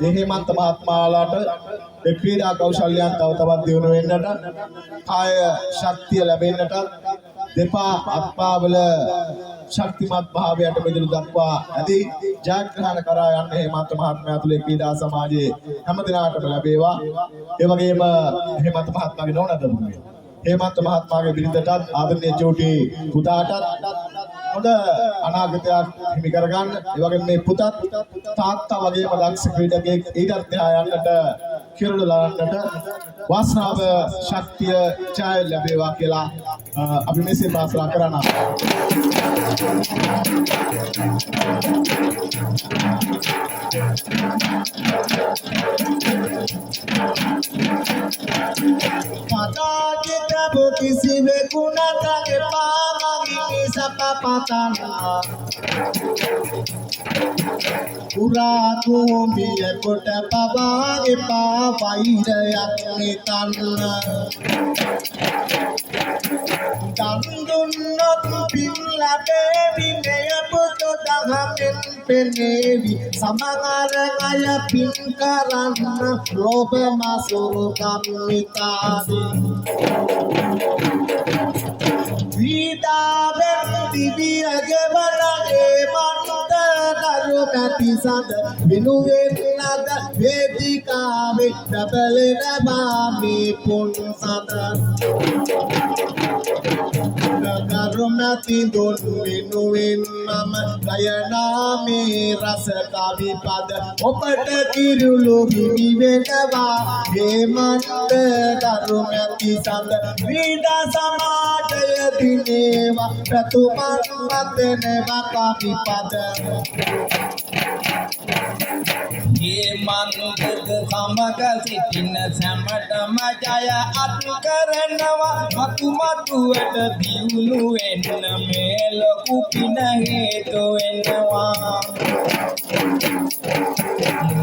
හේමන්ත මහත්මයාලට ඒ ක්‍රීඩා කෞශල්‍යයන් තව තවත් දියුණු වෙන්නට කාය ශක්තිය ලැබෙන්නට දෙපා අත්පාවල ශක්තිමත් භාවයට මෙදුළු දක්වා ඇති ජයග්‍රහණ කරා යන්න හේමන්ත මහත්මයා තුළ ක්‍රීඩා සමාජයේ හැම දිනාටම ලැබේවා. ඒ වගේම හේමන්ත මහත්මයාගේ නෝනද හේමන්ත මහත්මයාගේ බිරිඳටත් ආදරණීය චෝටි පුතාටත් හොඳ අනාගතයක් හිමි කරගන්න. ඒ වගේම මේ පුතත් තාත්තා වගේම දක්ෂ ක්‍රීඩකයෙක් ඊටත් එහා යන්නට කිරුළු ලවන්නට වාසනාව ශක්තිය ජය ලැබේවා කියලා අපි මෙසේ ප්‍රාර්ථනා කරනවා. Pata bukisi bekuna tage pamagi sapa patana Pura tumbi kota pabage pa vairayak nitanna Dandunot pilla devi neya puto dahamen penevi samangara kaya pinkaranna loba masuru kamitadi Vida divi agevarage manta darukati sada vinuvenada vedikave dabelena bami pun sada Nagarumati don vinuven mama dayanami rasa kavi pada opata kirulu vivenava hemanta darumati sada vida samadaya dineva pratuman vateneva kavi pada Hemanta samaga sitina samatama jaya atkaranava matu matuwata diunu enna mela kupina hetu ennawa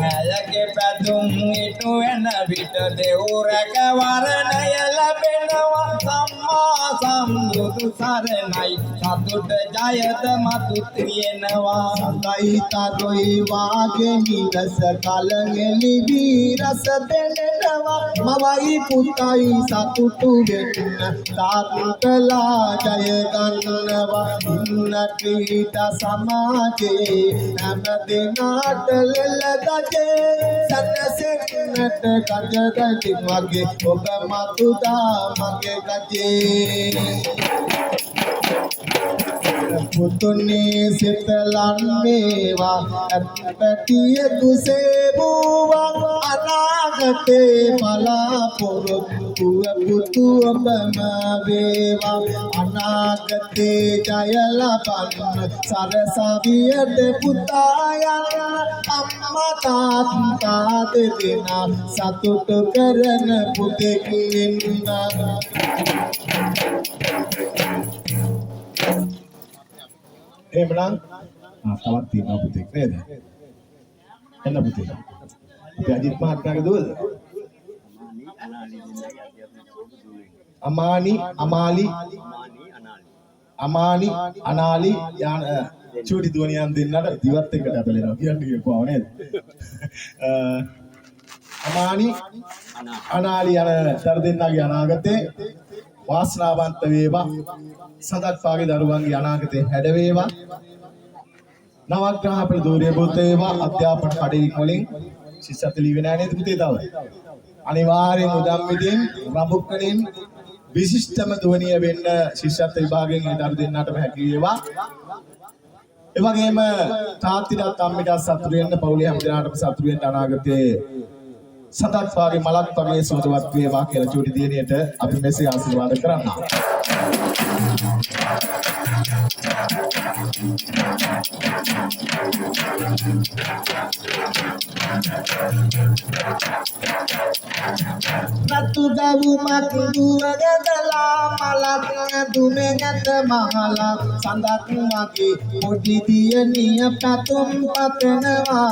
nalage padum itu enna vita deuraka waranaya labenawa samma sambudu saranai satuta jayata matu triyenawa Sangai taroi wage niras kalangeli viras benenava mawai putai satutu venna tatala jaya gannava inna krita samaje namadinat lelagaje sanasennat kajagatin wage oba matuda mage gaje Putune sitalan mewa atpatiya kusebuwa anagate pala puruttu putu abamavewa anagate jayalapan sarasaviyate putayana amma tatta dedena satutu karana putekinna එහෙමනම් තවත් තියෙනවා පුතෙක් නේද? එන්න පුතේ. අපි අජිත් මහත්මයාගේ දුවද? අමානි අනාලි යාන චූටි දුවනියන් දෙන්නට දිවත් එකට ඇපලෙනවා කියන්නේ කියපුවා නේද? අමානි අනාලි යන තර දෙන්නගේ අනාගතේ වාසනාවන්ත වේවා. සඳක් වාගේ දරුවන්ගේ අනාගතේ හැඩ වේවා. නවග්‍රහ ප්‍රදෝරිය බුත් වේවා. අධ්‍යාපන කඩේක් වලින් ශිෂ්‍යත්ව ලීවේ නැහැ නේද පුතේ තව? අනිවාර්යෙන් උදම්මිතින් රඹුක්කලින් විශිෂ්ටම දුවනිය වෙන්න ශිෂ්‍යත්ව විභාගයෙන් ඒ දරු දෙන්නටම හැකි වේවා. ඒ වගේම තාත්තිටත් අම්මිටත් සතුටු වෙන්න පවුලේ හැම දෙනාටම සතුටු වෙන්න අනාගතයේ සතක් වාගේ මලක් වගේ සුවඳවත් වේවා කියලා චූටි දියණියට අපි මෙසේ ආශිර්වාද කරනවා. Ratu dawu matu agadala malak dumengat mahala sandak magi modi diyaniya patum patnawa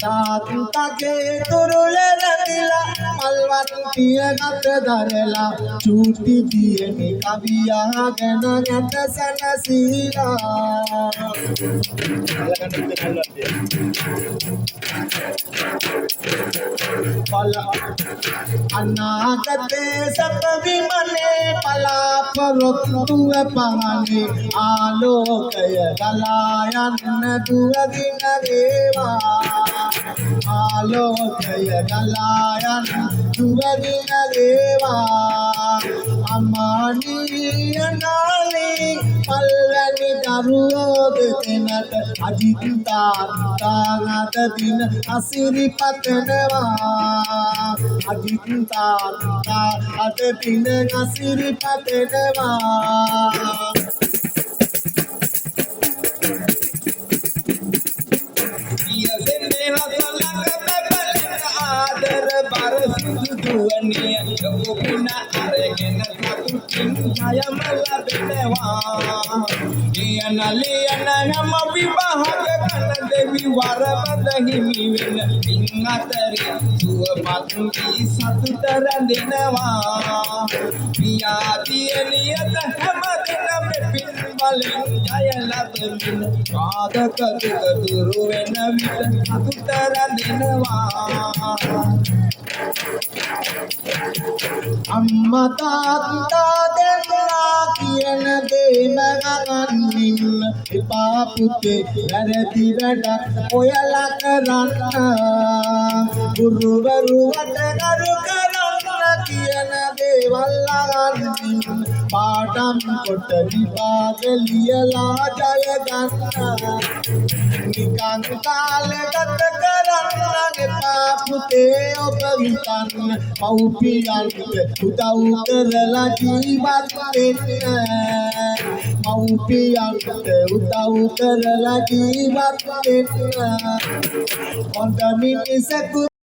tat tage turule නැගිලා මල්වත් පිය ගත දරලා චූටි දියනි කවියා ගැන ගැට සැනසීලා අනාගතේ සැප විමනේ බලාපොරොත්තුව පමනේ ආලෝකය ගලා යන්න දුවදින වේවා ආලෝකය ගලා යන්න දුවදින වේවා අමානීය නාලේ පල්වැනි දරුවෝ දෙතෙනට අජිත් තාත්තා අද දින අසිරිපතනවා අජිත් තාත්තා අද දින අසිරිපතනවා ආදර බර සිදුවන්නේ ඔබින අරගෙන සතුටින් ජයම ලැබෙනවා ලියන හැම විවාහක කන දෙවි වරමද හිමි වෙන පින් අතරේ සුවපත් වී සතුට රැඳෙනවා පියාදී නියත හැම දිනම පින් බලෙන් ජය ලැබෙමින් ආදක දුක දුරු වෙන විට සතුට රැඳෙනවා අම්මා තාත්තා දෙන්නා කියන දේ මගගන්නින් එපා පුතේ වැරදි වැඩක් ඔයලා කරන්න ගුරුවරු වටකරු කරන්න කියන දේවල් අගන්නින් පාඩම් කොට විභාග ලියලා ජය ගන්න නිකන් කාලේ ගත කරන්න එපා පුතේ ඔබ හිතන්න මව්පියන්ට උදව් කරලා ජීවත් වෙන්න මව්පියන්ට උදව් කරලා ජීවත් වෙන්න හොඳ මිනිසෙකු